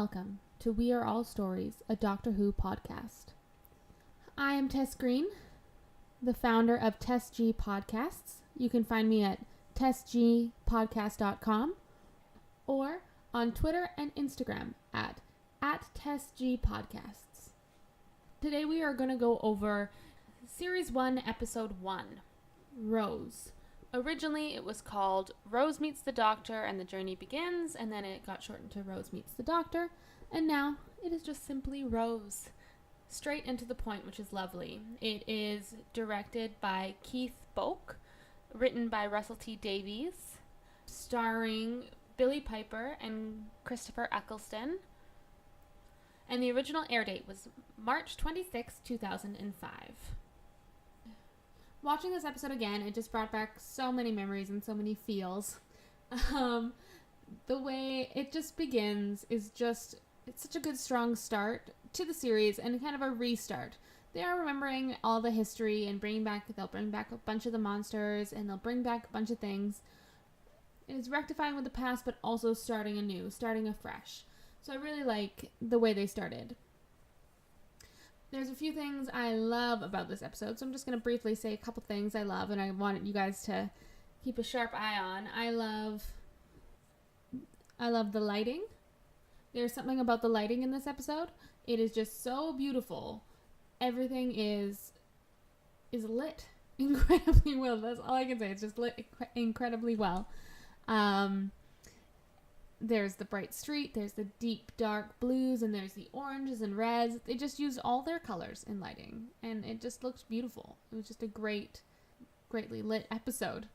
welcome to We Are All Stories, a Doctor Who podcast. I am Tess Green, the founder of Tess G Podcasts. You can find me at tessgpodcast.com or on Twitter and Instagram at Tess G Podcasts. Today we are going to go over Series 1, Episode 1, Rose. Originally, it was called Rose Meets the Doctor and the Journey Begins, and then it got shortened to Rose Meets the Doctor, and now it is just simply Rose. Straight and to the point, which is lovely. It is directed by Keith Boak, written by Russell T. Davies, starring Billie Piper and Christopher Eccleston, and the original air date was March 26, 2005. Watching this episode again, it just brought back so many memories and so many feels. The way it just begins is just, it's such a good strong start to the series and kind of a restart. They are remembering all the history and they'll bring back a bunch of the monsters and they'll bring back a bunch of things. It is rectifying with the past, but also starting anew, starting afresh. So I really like the way they started. There's a few things I love about this episode, so I'm just going to briefly say a couple things I love, and I want you guys to keep a sharp eye on. I love the lighting. There's something about the lighting in this episode. It is just so beautiful. Everything is lit incredibly well. That's all I can say. It's just lit incredibly well. There's the bright street, there's the deep dark blues, and there's the oranges and reds. They just used all their colors in lighting, and it just looks beautiful. It was just a greatly lit episode.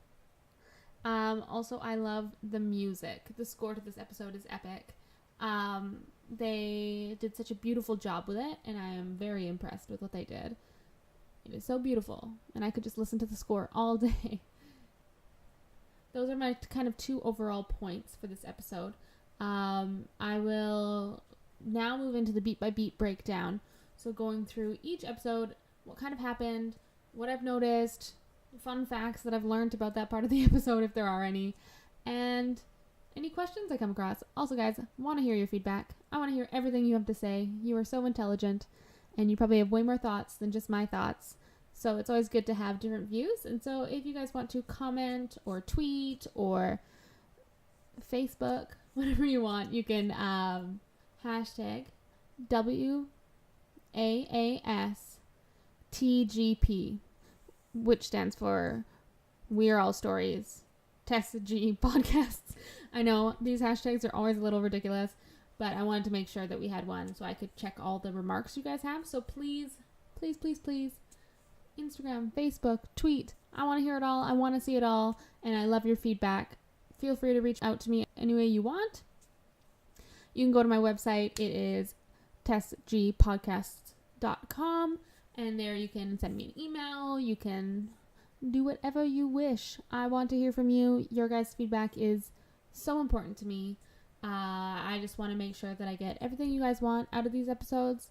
Also, I love the music. The score to this episode is epic. They did such a beautiful job with it, and I am very impressed with what they did. It is so beautiful, and I could just listen to the score all day. Those are my kind of two overall points for this episode. I will now move into the beat by beat breakdown. So going through each episode, what kind of happened, what I've noticed, fun facts that I've learned about that part of the episode if there are any, and any questions I come across. Also, guys, I want to hear your feedback. I want to hear everything you have to say. You are so intelligent, and you probably have way more thoughts than just my thoughts. So it's always good to have different views. And so if you guys want to comment or tweet or Facebook, whatever you want, you can hashtag WAASTGP, which stands for We Are All Stories, Tess G Podcasts. I know these hashtags are always a little ridiculous, but I wanted to make sure that we had one so I could check all the remarks you guys have. So please, please, please, please, Instagram, Facebook, tweet. I want to hear it all. I want to see it all. And I love your feedback. Feel free to reach out to me any way you want. You can go to my website. It is tessgpodcasts.com. And there you can send me an email. You can do whatever you wish. I want to hear from you. Your guys' feedback is so important to me. I just want to make sure that I get everything you guys want out of these episodes.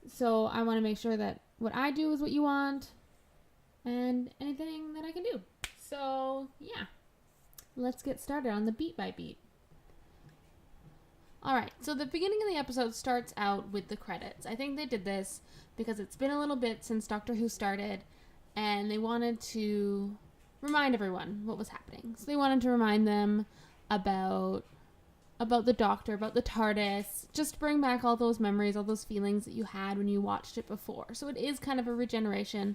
So I want to make sure that what I do is what you want. And anything that I can do. So, yeah. Let's get started on the beat by beat. Alright, so the beginning of the episode starts out with the credits. I think they did this because it's been a little bit since Doctor Who started, and they wanted to remind everyone what was happening. So they wanted to remind them about the Doctor, about the TARDIS, just bring back all those memories, all those feelings that you had when you watched it before. So it is kind of a regeneration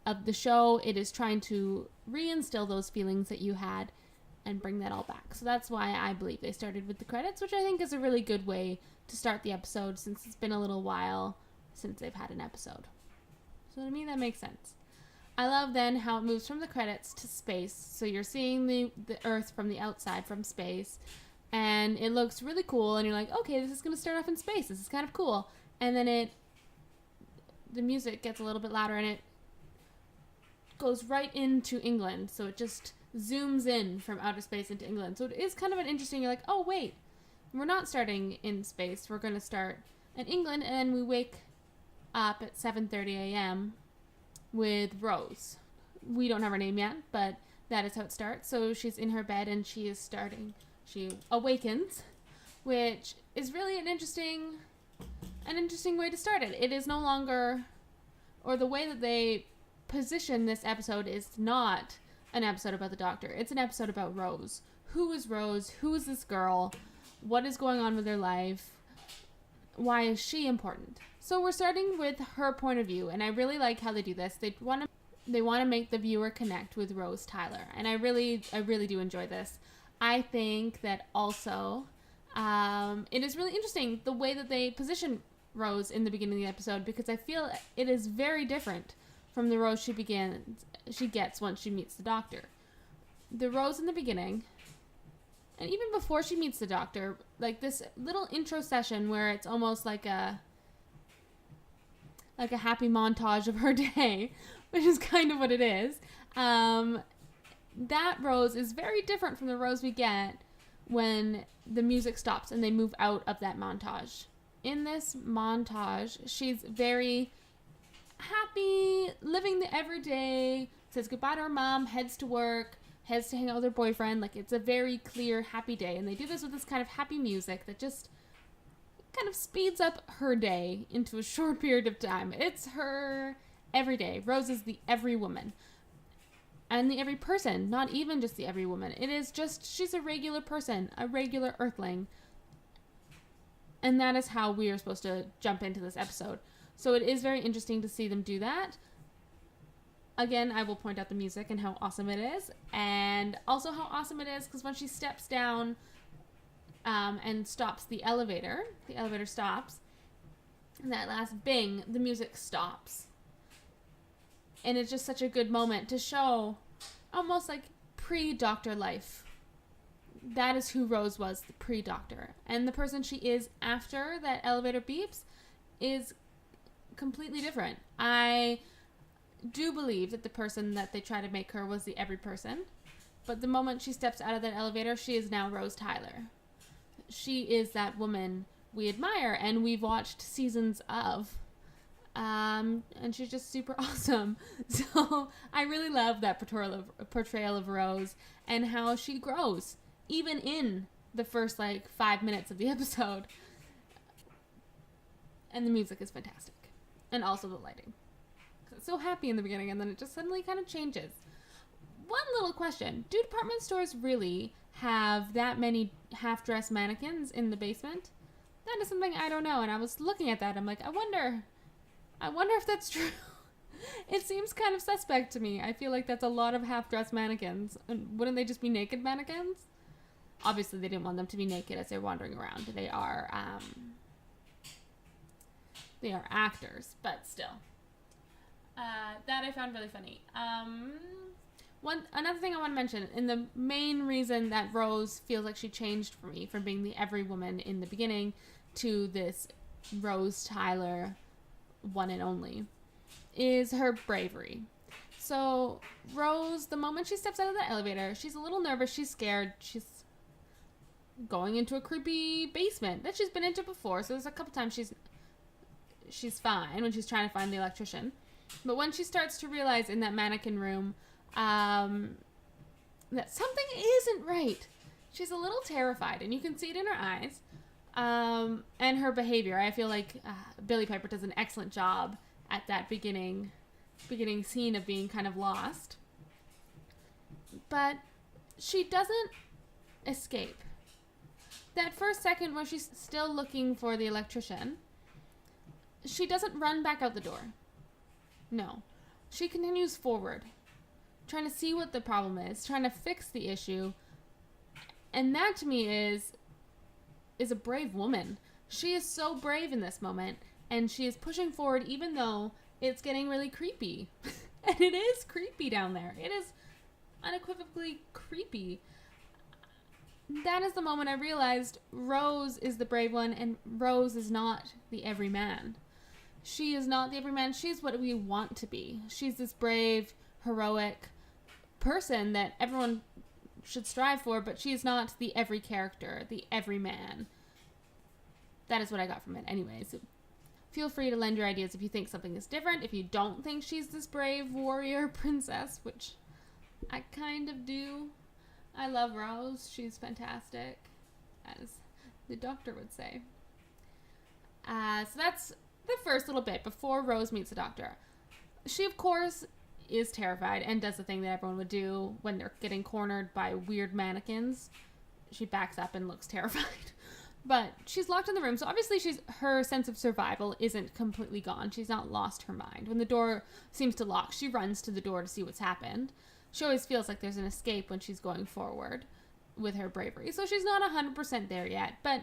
of the show. It is trying to reinstill those feelings that you had and bring that all back. So that's why I believe they started with the credits, which I think is a really good way to start the episode since it's been a little while since they've had an episode. So to me, that makes sense. I love then how it moves from the credits to space. So you're seeing the Earth from the outside, from space, and it looks really cool, and you're like, okay, this is going to start off in space. This is kind of cool. And then the music gets a little bit louder, and it goes right into England, so it just zooms in from outer space into England. So it is kind of an interesting, you're like, oh wait, we're not starting in space, we're going to start in England, and then we wake up at 7:30 a.m. with Rose. We don't have her name yet, but that is how it starts. So she's in her bed and she awakens which is really an interesting way to start it. It is no longer, or the way that they position this episode is not an episode about the Doctor. It's an episode about Rose. Who is Rose? Who is this girl? What is going on with her life? Why is she important? So we're starting with her point of view, and I really like how they do this. They want to make the viewer connect with Rose Tyler, and I really do enjoy this. I think that also it is really interesting the way that they position Rose in the beginning of the episode, because I feel it is very different from the Rose she gets once she meets the Doctor. The Rose in the beginning, and even before she meets the Doctor, like this little intro session where it's almost like a happy montage of her day, which is kind of what it is. That Rose is very different from the Rose we get when the music stops and they move out of that montage. In this montage, she's very happy, living the everyday, says goodbye to her mom, heads to work, heads to hang out with her boyfriend. Like, it's a very clear, happy day. And they do this with this kind of happy music that just kind of speeds up her day into a short period of time. It's her every day. Rose is the every woman. And the every person, not even just the every woman. It is just, she's a regular person, a regular earthling. And that is how we are supposed to jump into this episode. So it is very interesting to see them do that. Again, I will point out the music and how awesome it is. And also how awesome it is because when she steps down and stops the elevator stops. And that last bing, the music stops. And it's just such a good moment to show almost like pre-Doctor life. That is who Rose was, the pre-Doctor. And the person she is after that elevator beeps is completely different. I do believe that the person that they try to make her was the every person. But the moment she steps out of that elevator, she is now Rose Tyler. She is that woman we admire and we've watched seasons of. And she's just super awesome. So I really love that portrayal of Rose and how she grows, even in the first 5 minutes of the episode. And the music is fantastic. And also the lighting. It's so happy in the beginning and then it just suddenly kind of changes. One little question. Do department stores really have that many half-dressed mannequins in the basement? That is something I don't know. And I was looking at that. I'm like, I wonder if that's true. It seems kind of suspect to me. I feel like that's a lot of half-dressed mannequins. And wouldn't they just be naked mannequins? Obviously, they didn't want them to be naked as they're wandering around. They are actors, but still. That I found really funny. Another thing I want to mention, and the main reason that Rose feels like she changed for me from being the every woman in the beginning to this Rose Tyler one and only, is her bravery. So Rose, the moment she steps out of the elevator, she's a little nervous, she's scared, she's going into a creepy basement that she's been into before, so there's a couple times she's fine when she's trying to find the electrician. But when she starts to realize in that mannequin room that something isn't right, she's a little terrified, and you can see it in her eyes. And her behavior. I feel like Billie Piper does an excellent job at that beginning scene of being kind of lost. But she doesn't escape. That first second where she's still looking for the electrician, she doesn't run back out the door. No. She continues forward, trying to see what the problem is, trying to fix the issue. And that to me is a brave woman. She is so brave in this moment, and she is pushing forward even though it's getting really creepy. And it is creepy down there. It is unequivocally creepy. That is the moment I realized Rose is the brave one, and Rose is not the everyman. She is not the everyman. She's what we want to be. She's this brave, heroic person that everyone should strive for, but she is not the every character, the every man. That is what I got from it anyways. Feel free to lend your ideas if you think something is different, if you don't think she's this brave warrior princess, which I kind of do. I love Rose. She's fantastic. the doctor would say. So that's the first little bit before Rose meets the doctor. She, of course, is terrified and does the thing that everyone would do when they're getting cornered by weird mannequins. She backs up and looks terrified. But she's locked in the room, so obviously her sense of survival isn't completely gone. She's not lost her mind. When the door seems to lock, she runs to the door to see what's happened. She always feels like there's an escape when she's going forward with her bravery. So she's not 100% there yet, but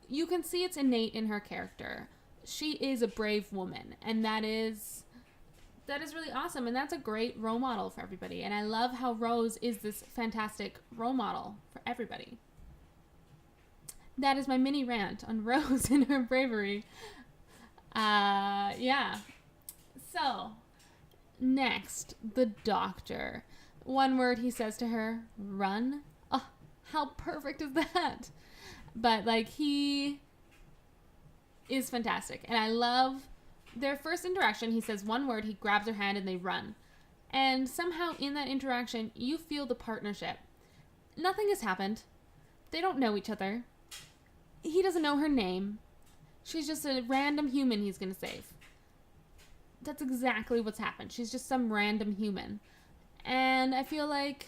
you can see it's innate in her character. She is a brave woman, and that is really awesome, and that's a great role model for everybody. And I love how Rose is this fantastic role model for everybody. That is my mini rant on Rose and her bravery. Yeah. So, next, the doctor. One word he says to her, run. Oh, how perfect is that? But, like, he is fantastic. And I love their first interaction. He says one word, he grabs her hand, and they run. And somehow in that interaction, you feel the partnership. Nothing has happened. They don't know each other. He doesn't know her name. She's just a random human he's going to save. That's exactly what's happened. She's just some random human. And I feel like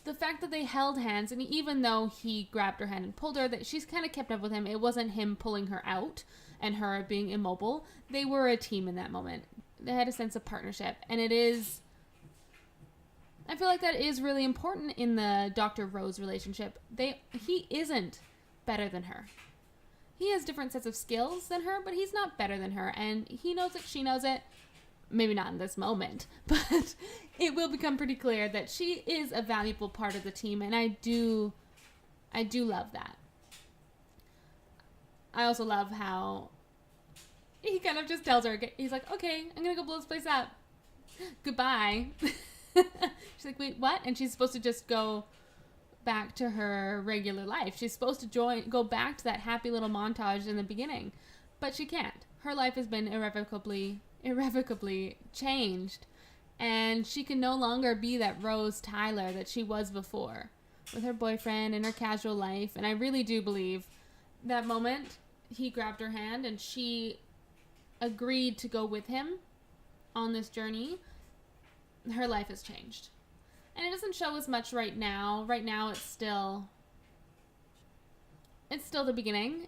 the fact that they held hands, and even though he grabbed her hand and pulled her, that she's kind of kept up with him. It wasn't him pulling her out and her being immobile. They were a team in that moment. They had a sense of partnership. And I feel like that is really important in the Dr. Rose relationship. He isn't better than her. He has different sets of skills than her, but he's not better than her, and he knows it, she knows it. Maybe not in this moment, but it will become pretty clear that she is a valuable part of the team, and I do love that. I also love how he kind of just tells her, he's like, okay, I'm gonna go blow this place up. Goodbye. She's like, wait, what? And she's supposed to just go back to her regular life. She's supposed to go back to that happy little montage in the beginning, but she can't. Her life has been irrevocably changed, and she can no longer be that Rose Tyler that she was before with her boyfriend and her casual life. And I really do believe that moment he grabbed her hand and she agreed to go with him on this journey, her life has changed. And it doesn't show as much right now. Right now it's still the beginning.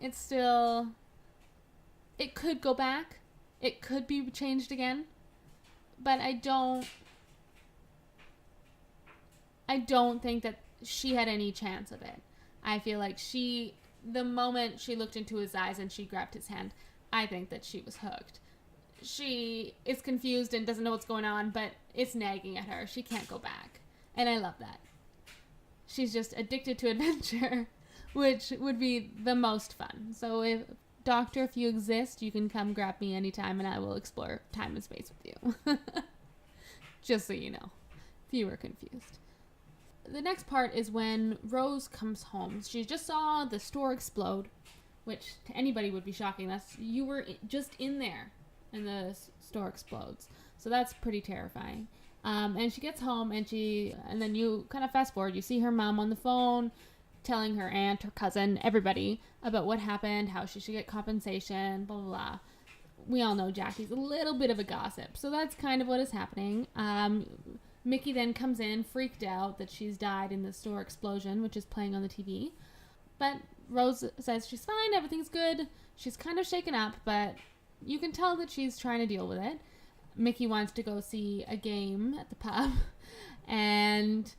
It could go back. It could be changed again. But I don't think that she had any chance of it. I feel like the moment she looked into his eyes and she grabbed his hand, I think that she was hooked. She is confused and doesn't know what's going on, but it's nagging at her. She can't go back. And I love that. She's just addicted to adventure, which would be the most fun. So Doctor, if you exist, you can come grab me anytime and I will explore time and space with you. Just so you know, if you were confused. The next part is when Rose comes home. She just saw the store explode, which to anybody would be shocking. You were just in there and the store explodes. So that's pretty terrifying. And she gets home and then you kind of fast forward. You see her mom on the phone telling her aunt, her cousin, everybody about what happened, how she should get compensation, blah, blah, blah. We all know Jackie's a little bit of a gossip. So that's kind of what is happening. Mickey then comes in, freaked out that she's died in the store explosion, which is playing on the TV. But Rose says she's fine, everything's good. She's kind of shaken up, but you can tell that she's trying to deal with it. Mickey wants to go see a game at the pub, and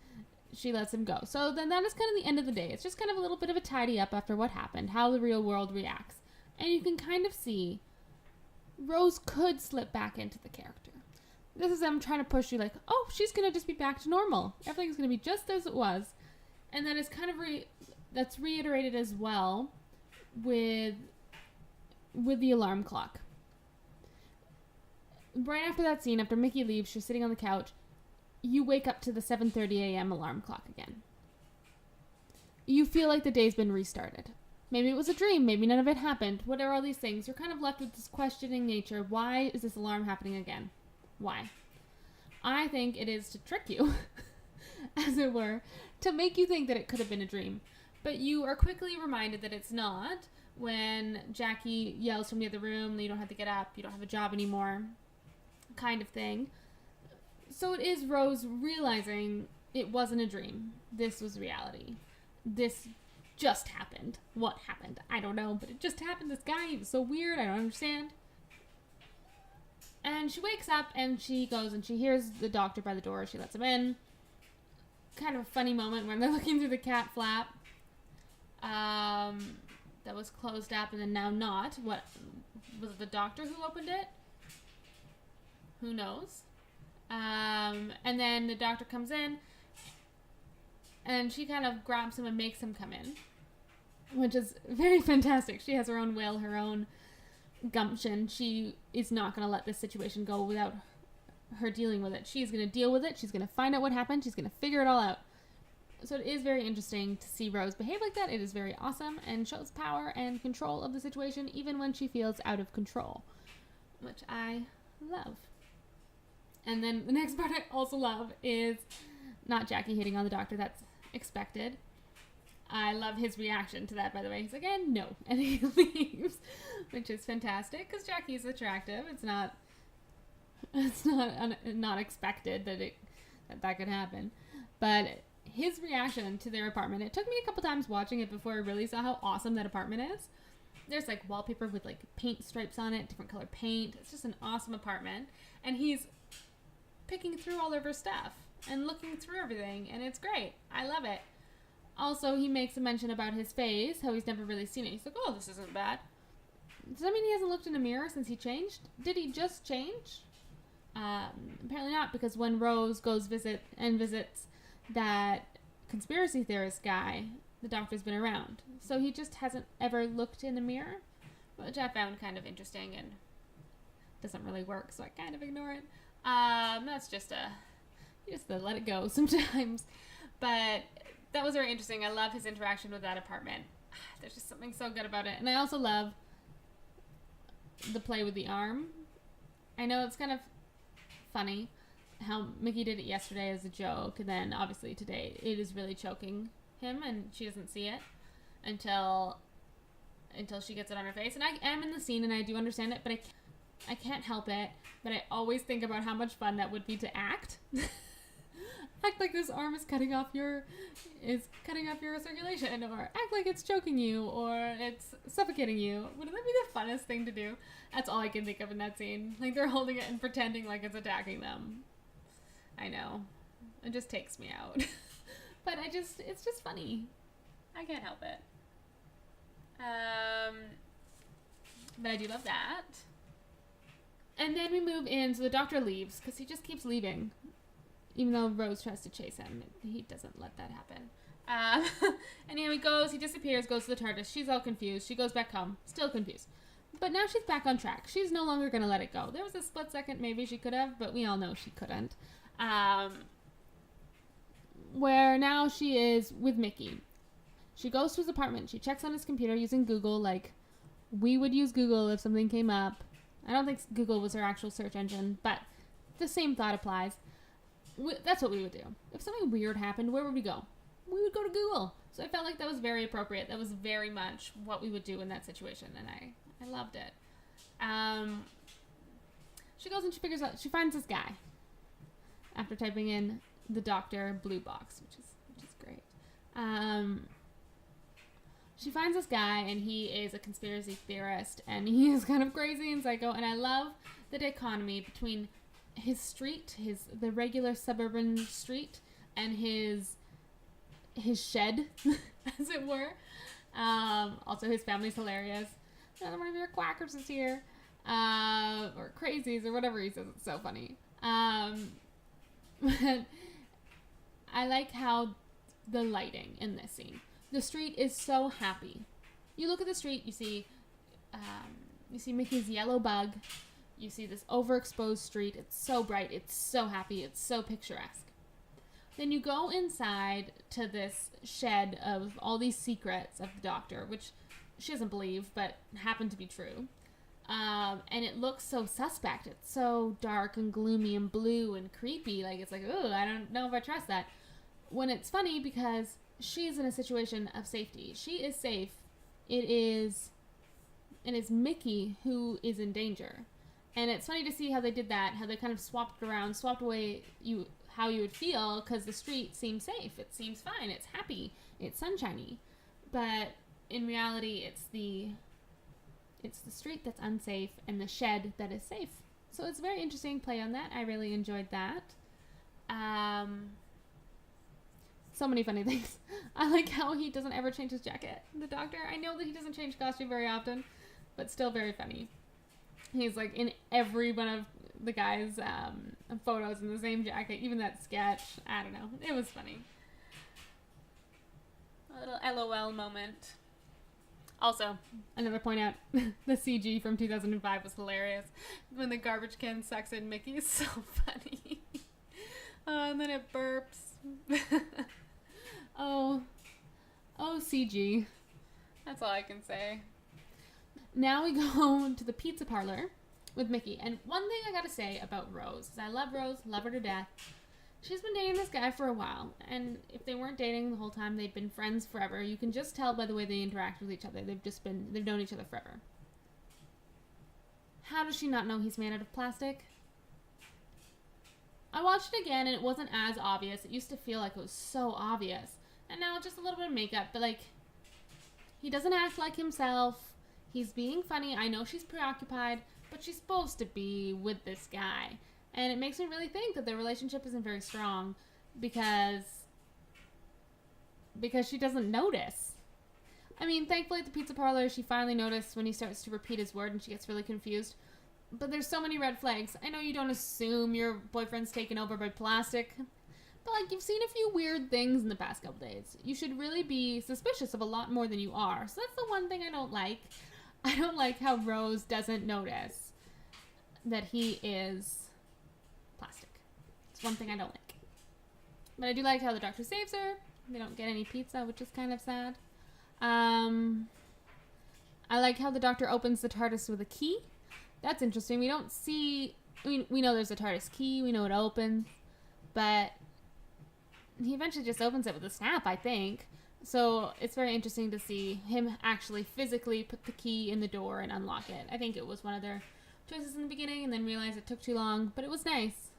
she lets him go. So then that is kind of the end of the day. It's just kind of a little bit of a tidy up after what happened, how the real world reacts. And you can kind of see Rose could slip back into the character. This is them trying to push you like, oh, she's going to just be back to normal. Everything's going to be just as it was. And then it's kind of that's reiterated as well with the alarm clock. Right after that scene, after Mickey leaves, she's sitting on the couch. You wake up to the 7:30 a.m. alarm clock again. You feel like the day's been restarted. Maybe it was a dream. Maybe none of it happened. What are all these things? You're kind of left with this questioning nature. Why is this alarm happening again? Why? I think it is to trick you, as it were, to make you think that it could have been a dream. But you are quickly reminded that it's not when Jackie yells from the other room, you don't have to get up, you don't have a job anymore, kind of thing. So it is Rose realizing it wasn't a dream. This was reality. This just happened. What happened? I don't know, but it just happened. This guy, he was so weird, I don't understand. And she wakes up and she goes and she hears the doctor by the door. She lets him in. Kind of a funny moment when they're looking through the cat flap. That was closed up and then now not. What was it, the doctor who opened it? Who knows? And then the doctor comes in and she kind of grabs him and makes him come in, which is very fantastic. She has her own will, her own gumption. She is not going to let this situation go without her dealing with it. She's going to deal with it. She's going to find out what happened. She's going to figure it all out. So it is very interesting to see Rose behave like that. It is very awesome and shows power and control of the situation even when she feels out of control, which I love. And then the next part I also love is not Jackie hitting on the doctor. That's expected. I love his reaction to that, by the way. He's like, no. And he leaves, which is fantastic because Jackie's attractive. It's not expected that could happen. But his reaction to their apartment, it took me a couple times watching it before I really saw how awesome that apartment is. There's like wallpaper with like paint stripes on it, different color paint. It's just an awesome apartment. And he's picking through all of her stuff and looking through everything, and it's great. I love it. Also, he makes a mention about his face, how he's never really seen it. He's like, oh, this isn't bad. Does that mean he hasn't looked in a mirror since he changed? Did he just change? Apparently not, because when Rose goes visits that conspiracy theorist guy, the doctor's been around. So he just hasn't ever looked in a mirror, which I found kind of interesting and doesn't really work, so I kind of ignore it. That's just let it go sometimes. But that was very interesting. I love his interaction with that apartment. There's just something so good about it. And I also love the play with the arm. I know it's kind of funny how Mickey did it yesterday as a joke, and then obviously today it is really choking him, and she doesn't see it until she gets it on her face. And I am in the scene, and I do understand it, but I can't help it, but I always think about how much fun that would be to act. Act like this arm is cutting off your circulation, or act like it's choking you, or it's suffocating you. Wouldn't that be the funnest thing to do? That's all I can think of in that scene. Like they're holding it and pretending like it's attacking them. I know. It just takes me out. But it's just funny. I can't help it. But I do love that. And then we move in, so the doctor leaves, because he just keeps leaving. Even though Rose tries to chase him, he doesn't let that happen. Anyway, he disappears, goes to the TARDIS. She's all confused. She goes back home, still confused. But now she's back on track. She's no longer going to let it go. There was a split second maybe she could have, but we all know she couldn't. Where now she is with Mickey. She goes to his apartment. She checks on his computer using Google, like we would use Google if something came up. I don't think Google was her actual search engine, but the same thought applies. That's what we would do. If something weird happened, where would we go? We would go to Google. So I felt like that was very appropriate. That was very much what we would do in that situation, and I loved it. She goes and she finds this guy after typing in the doctor blue box, which is great. She finds this guy, and he is a conspiracy theorist, and he is kind of crazy and psycho, and I love the dichotomy between his street, the regular suburban street, and his shed, as it were. Also, his family's hilarious. Another one of your quackers is here, or crazies, or whatever he says. It's so funny. But I like how the lighting in this scene. The street is so happy. You look at the street, you see Mickey's yellow bug. You see this overexposed street. It's so bright. It's so happy. It's so picturesque. Then you go inside to this shed of all these secrets of the doctor, which she doesn't believe, but happen to be true. And it looks so suspect. It's so dark and gloomy and blue and creepy. Like, it's like, oh, I don't know if I trust that. When it's funny because she's in a situation of safety. She is safe. It is Mickey who is in danger. And it's funny to see how they did that, how they kind of swapped away how you would feel, because the street seems safe. It seems fine. It's happy. It's sunshiny. But in reality, it's the street that's unsafe and the shed that is safe. So it's a very interesting play on that. I really enjoyed that. So many funny things. I like how he doesn't ever change his jacket. The doctor, I know that he doesn't change costume very often, but still very funny. He's like in every one of the guys' photos in the same jacket, even that sketch. I don't know. It was funny. A little LOL moment. Also, another point out, the CG from 2005 was hilarious. When the garbage can sucks in Mickey is so funny. And then it burps. Oh, CG. That's all I can say. Now we go to the pizza parlor with Mickey. And one thing I gotta say about Rose is I love Rose, love her to death. She's been dating this guy for a while. And if they weren't dating the whole time, they'd been friends forever. You can just tell by the way they interact with each other. They've known each other forever. How does she not know he's made out of plastic? I watched it again and it wasn't as obvious. It used to feel like it was so obvious. And now just a little bit of makeup. But like, he doesn't act like himself. He's being funny. I know she's preoccupied, but she's supposed to be with this guy. And it makes me really think that their relationship isn't very strong because she doesn't notice. I mean, thankfully at the pizza parlor, she finally noticed when he starts to repeat his word and she gets really confused. But there's so many red flags. I know you don't assume your boyfriend's taken over by plastic, but like, you've seen a few weird things in the past couple days. You should really be suspicious of a lot more than you are. So that's the one thing I don't like. I don't like how Rose doesn't notice that he is plastic. It's one thing I don't like. But I do like how the doctor saves her. They don't get any pizza, which is kind of sad. I like how the doctor opens the TARDIS with a key. That's interesting. We don't see... We know there's a TARDIS key. We know it opens. But he eventually just opens it with a snap, I think. So it's very interesting to see him actually physically put the key in the door and unlock it. I think it was one of their choices in the beginning and then realized it took too long. But it was nice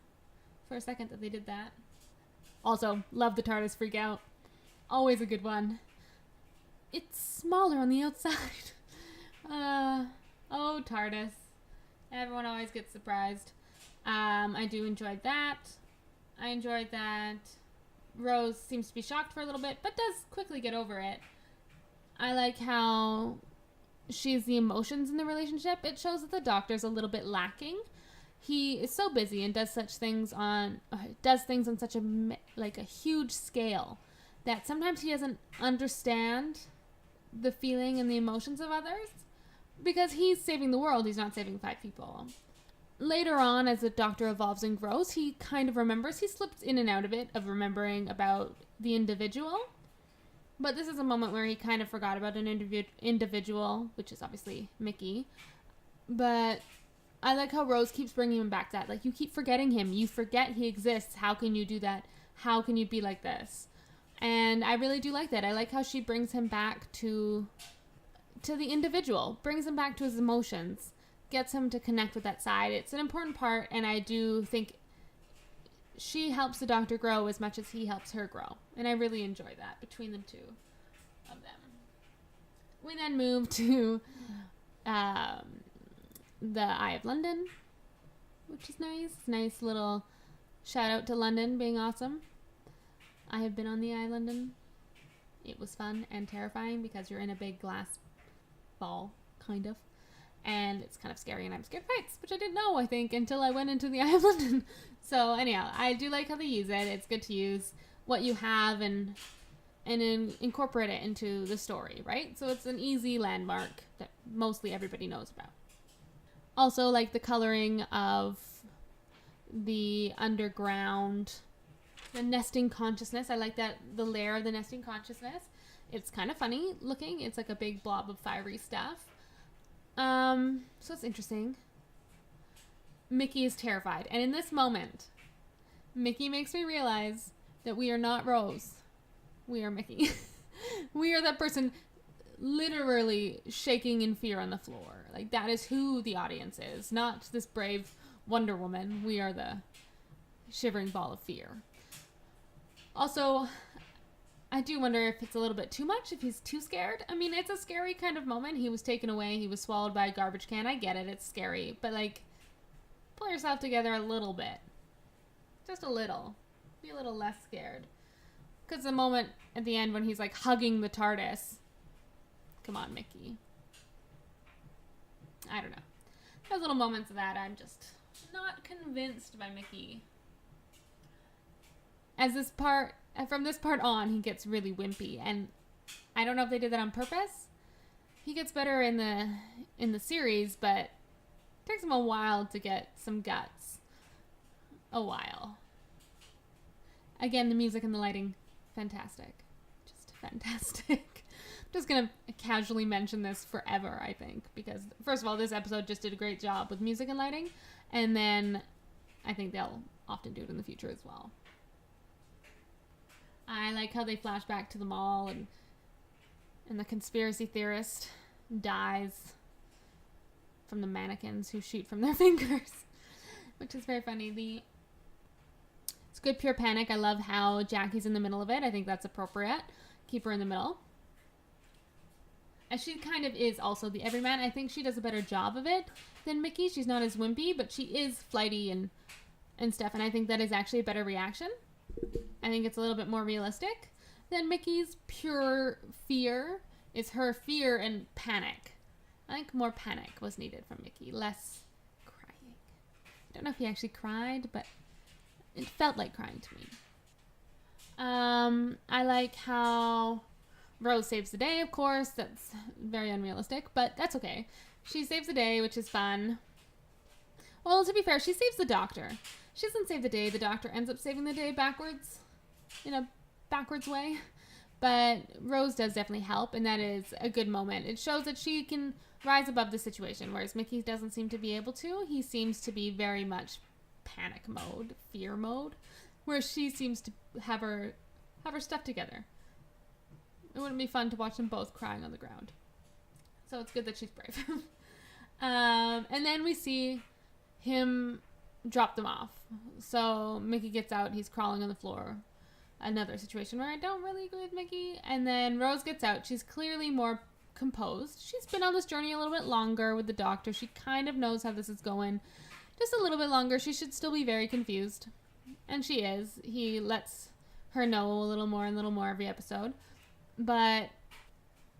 for a second that they did that. Also, love the TARDIS freak out. Always a good one. It's smaller on the outside. Oh, TARDIS. Everyone always gets surprised. I do enjoy that. I enjoyed that Rose seems to be shocked for a little bit, but does quickly get over it. I like how she's the emotions in the relationship. It shows that the doctor's a little bit lacking. He is so busy and does things on such a huge scale that sometimes he doesn't understand the feeling and the emotions of others because he's saving the world. He's not saving 5 people. Later on, as the doctor evolves and grows, he kind of remembers. He slips in and out of it, of remembering about the individual. But this is a moment where he kind of forgot about an individual, which is obviously Mickey. But I like how Rose keeps bringing him back to that. Like, you keep forgetting him. You forget he exists. How can you do that? How can you be like this? And I really do like that. I like how she brings him back to the individual. Brings him back to his emotions. Gets him to connect with that side. It's an important part, and I do think she helps the doctor grow as much as he helps her grow. And I really enjoy that between the two of them. We then move to the Eye of London, which is nice. Nice little shout out to London being awesome. I have been on the Eye of London. It was fun and terrifying because you're in a big glass ball, kind of. And it's kind of scary, and I'm scared of heights, which I didn't know, I think, until I went into the Eye of London. So, anyhow, I do like how they use it. It's good to use what you have and incorporate it into the story, right? So it's an easy landmark that mostly everybody knows about. Also, like the coloring of the underground, the nesting consciousness. I like that, the layer of the nesting consciousness. It's kind of funny looking. It's like a big blob of fiery stuff. So it's interesting. Mickey is terrified. And in this moment, Mickey makes me realize that we are not Rose. We are Mickey. We are that person literally shaking in fear on the floor. Like, that is who the audience is, not this brave Wonder Woman. We are the shivering ball of fear. Also, I do wonder if it's a little bit too much, if he's too scared. I mean, it's a scary kind of moment. He was taken away. He was swallowed by a garbage can. I get it. It's scary. But, like, pull yourself together a little bit. Just a little. Be a little less scared. Because the moment at the end when he's, like, hugging the TARDIS. Come on, Mickey. I don't know. Those little moments of that, I'm just not convinced by Mickey. From this part on, he gets really wimpy, and I don't know if they did that on purpose. He gets better in the series, but it takes him a while to get some guts. A while. Again, the music and the lighting, fantastic. Just fantastic. I'm just gonna casually mention this forever, I think, because first of all, this episode just did a great job with music and lighting, and then I think they'll often do it in the future as well. I like how they flash back to the mall, and the conspiracy theorist dies from the mannequins who shoot from their fingers, which is very funny. It's good pure panic. I love how Jackie's in the middle of it. I think that's appropriate. Keep her in the middle. And she kind of is also the everyman. I think she does a better job of it than Mickey. She's not as wimpy, but she is flighty and stuff, and I think that is actually a better reaction. I think it's a little bit more realistic than Mickey's pure fear is her fear and panic. I think more panic was needed from Mickey, less crying. I don't know if he actually cried, but it felt like crying to me. I like how Rose saves the day, of course. That's very unrealistic, but that's okay. She saves the day, which is fun. Well, to be fair, she saves the doctor. She doesn't save the day. The doctor ends up saving the day backwards, in a backwards way. But Rose does definitely help, and that is a good moment. It shows that she can rise above the situation, whereas Mickey doesn't seem to be able to. He seems to be very much panic mode, fear mode, where she seems to have her stuff together. It wouldn't be fun to watch them both crying on the ground. So it's good that she's brave. And then we see him drop them off. So Mickey gets out. He's crawling on the floor. Another situation where I don't really agree with Mickey. And then Rose gets out. She's clearly more composed. She's been on this journey a little bit longer with the doctor. She kind of knows how this is going. Just a little bit longer. She should still be very confused. And she is. He lets her know a little more every episode. But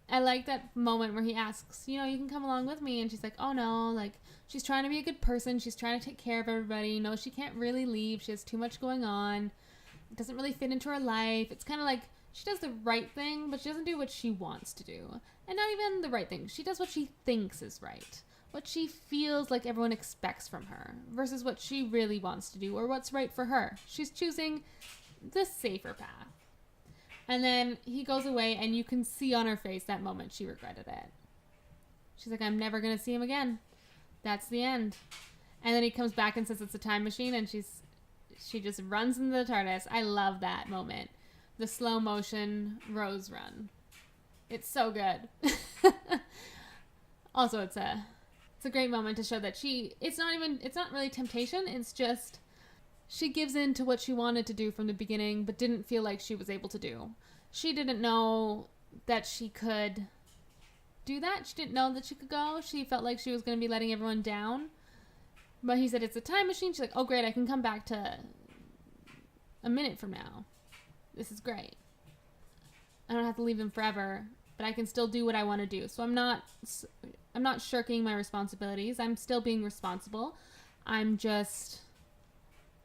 I like that moment where he asks, you can come along with me. And she's like, oh no, like, she's trying to be a good person. She's trying to take care of everybody. No, she can't really leave. She has too much going on. It doesn't really fit into her life. It's kind of like she does the right thing, but she doesn't do what she wants to do. And not even the right thing. She does what she thinks is right. What she feels like everyone expects from her versus what she really wants to do or what's right for her. She's choosing the safer path. And then he goes away, and you can see on her face that moment she regretted it. She's like, I'm never going to see him again. That's the end. And then he comes back and says it's a time machine, and she just runs into the TARDIS. I love that moment. The slow motion Rose run. It's so good. Also, it's a great moment to show that it's not really temptation. It's just she gives in to what she wanted to do from the beginning, but didn't feel like she was able to do. She didn't know that she could do that. She didn't know that she could go. She felt like she was going to be letting everyone down. But he said it's a time machine. She's like, oh great, I can come back to a minute from now. This is great. I don't have to leave them forever, but I can still do what I want to do. So I'm not shirking my responsibilities. I'm still being responsible. I'm just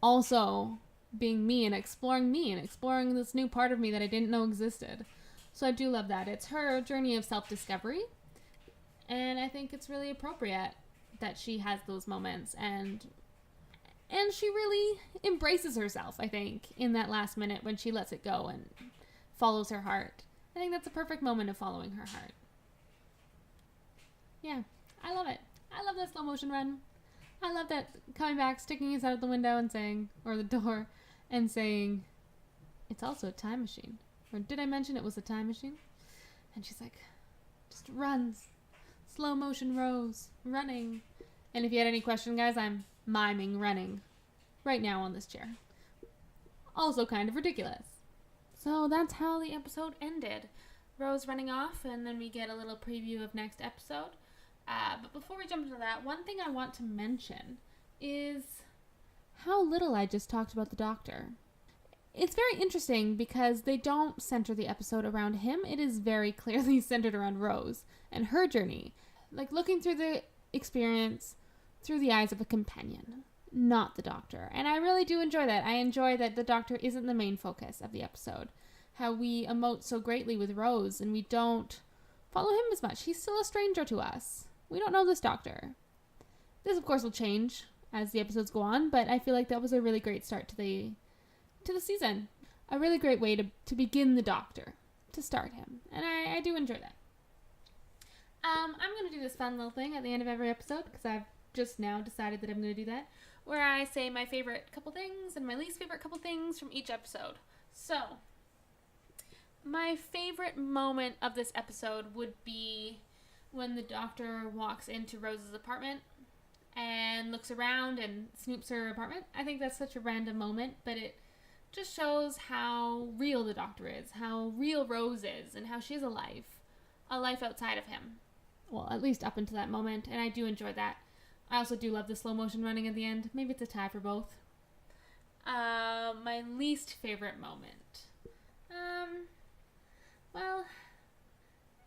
also being me and exploring this new part of me that I didn't know existed. So I do love that. It's her journey of self-discovery, and I think it's really appropriate that she has those moments, and she really embraces herself, I think, in that last minute when she lets it go and follows her heart. I think that's a perfect moment of following her heart. Yeah, I love it. I love that slow motion run. I love that coming back, sticking his head out the window and saying, or the door, and saying, it's also a time machine. Or did I mention it was a time machine? And she's like, just runs. Slow motion Rose. Running. And if you had any question, guys, I'm miming running. Right now on this chair. Also kind of ridiculous. So that's how the episode ended. Rose running off, and then we get a little preview of next episode. But before we jump into that, one thing I want to mention is how little I just talked about the Doctor. It's very interesting because they don't center the episode around him. It is very clearly centered around Rose and her journey. Like looking through the experience through the eyes of a companion, not the Doctor. And I really do enjoy that. I enjoy that the Doctor isn't the main focus of the episode. How we emote so greatly with Rose and we don't follow him as much. He's still a stranger to us. We don't know this Doctor. This, of course, will change as the episodes go on, but I feel like that was a really great start to the season. A really great way to begin the Doctor, to start him. And I do enjoy that. I'm going to do this fun little thing at the end of every episode, because I've just now decided that I'm going to do that, where I say my favorite couple things and my least favorite couple things from each episode. So, my favorite moment of this episode would be when the Doctor walks into Rose's apartment and looks around and snoops her apartment. I think that's such a random moment, but it just shows how real the Doctor is, how real Rose is, and how she has a life outside of him. Well, at least up until that moment, and I do enjoy that. I also do love the slow motion running at the end. Maybe it's a tie for both. My least favorite moment. Well,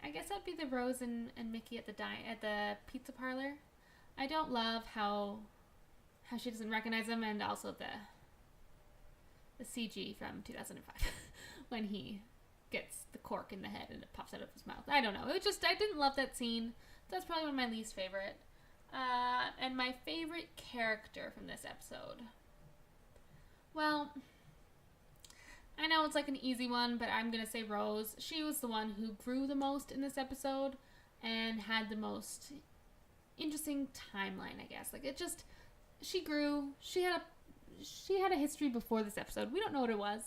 I guess that'd be the Rose and Mickey at the pizza parlor. I don't love how she doesn't recognize him, and also the CG from 2005 when he gets the cork in the head and it pops out of his mouth. I don't know. I didn't love that scene. That's probably one of my least favorite. And my favorite character from this episode. Well, I know it's like an easy one, but I'm going to say Rose. She was the one who grew the most in this episode and had the most interesting timeline, I guess. Like, she grew. She had a history before this episode. We don't know what it was,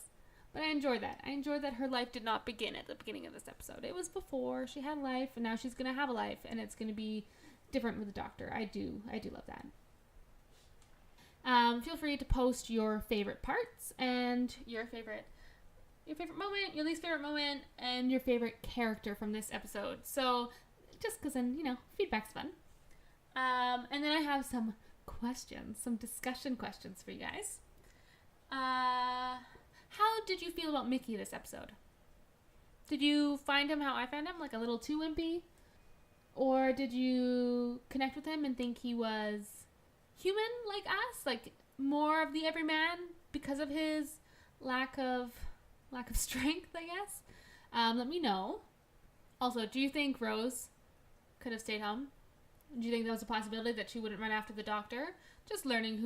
but I enjoyed that. I enjoyed that her life did not begin at the beginning of this episode. It was before. She had a life, and now she's going to have a life, and it's going to be different with the Doctor. I do love that. Feel free to post your favorite parts and your favorite moment, your least favorite moment, and your favorite character from this episode. So, just because then, feedback's fun. And then I have some discussion questions for you guys. How did you feel about Mickey this episode? Did you find him how I found him, like a little too wimpy? Or did you connect with him and think he was human like us? Like more of the everyman because of his lack of strength, I guess? Let me know. Also, do you think Rose could have stayed home? Do you think there was a possibility that she wouldn't run after the Doctor? Just learning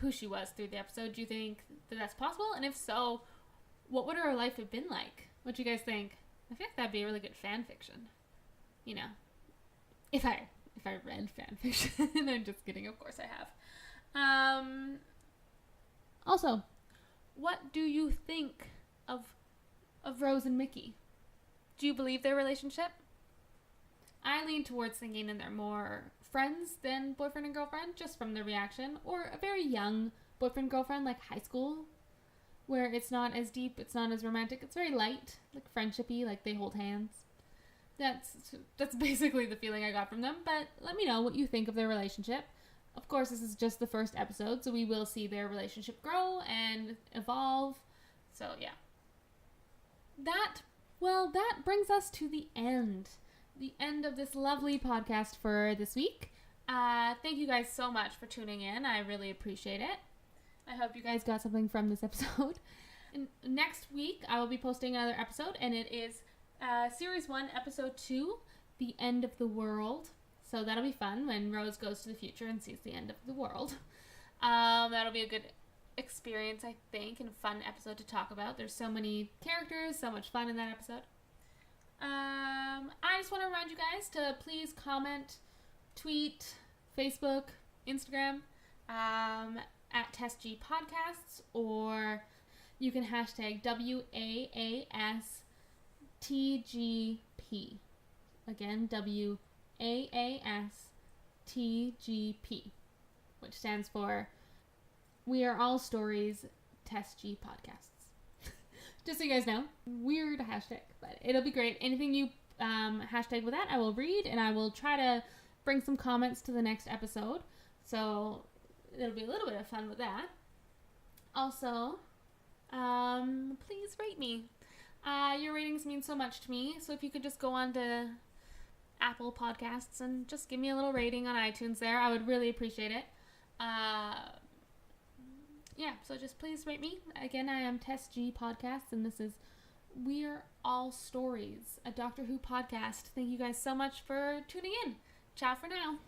who she was through the episode. Do you think that that's possible? And if so, what would her life have been like? What do you guys think? I feel like that'd be a really good fan fiction. If I read fan fiction. I'm just kidding. Of course I have. Also, what do you think of Rose and Mickey? Do you believe their relationship? I lean towards thinking that they're more friends than boyfriend and girlfriend, just from the reaction, or a very young boyfriend-girlfriend, like high school, where it's not as deep, it's not as romantic, it's very light, like friendshipy, like they hold hands. That's basically the feeling I got from them, but let me know what you think of their relationship. Of course, this is just the first episode, so we will see their relationship grow and evolve, so yeah. That brings us to the end of this lovely podcast for this week. Thank you guys so much for tuning in. I really appreciate it. I hope you guys got something from this episode. And next week, I will be posting another episode, and it is Series 1, Episode 2, The End of the World. So that'll be fun when Rose goes to the future and sees the end of the world. That'll be a good experience, I think, and a fun episode to talk about. There's so many characters, so much fun in that episode. I just want to remind you guys to please comment, tweet, Facebook, Instagram, at Tess G Podcasts, or you can hashtag WAASTGP. Again, WAASTGP, which stands for We Are All Stories Tess G Podcasts. Just so you guys know, weird hashtag, but it'll be great. Anything you hashtag with that, I will read, and I will try to bring some comments to the next episode. So it'll be a little bit of fun with that. Also, please rate me. Your ratings mean so much to me. So if you could just go on to Apple Podcasts and just give me a little rating on iTunes there, I would really appreciate it. Yeah, so just please rate me. Again, I am Tess G Podcasts, and this is We're All Stories, a Doctor Who podcast. Thank you guys so much for tuning in. Ciao for now.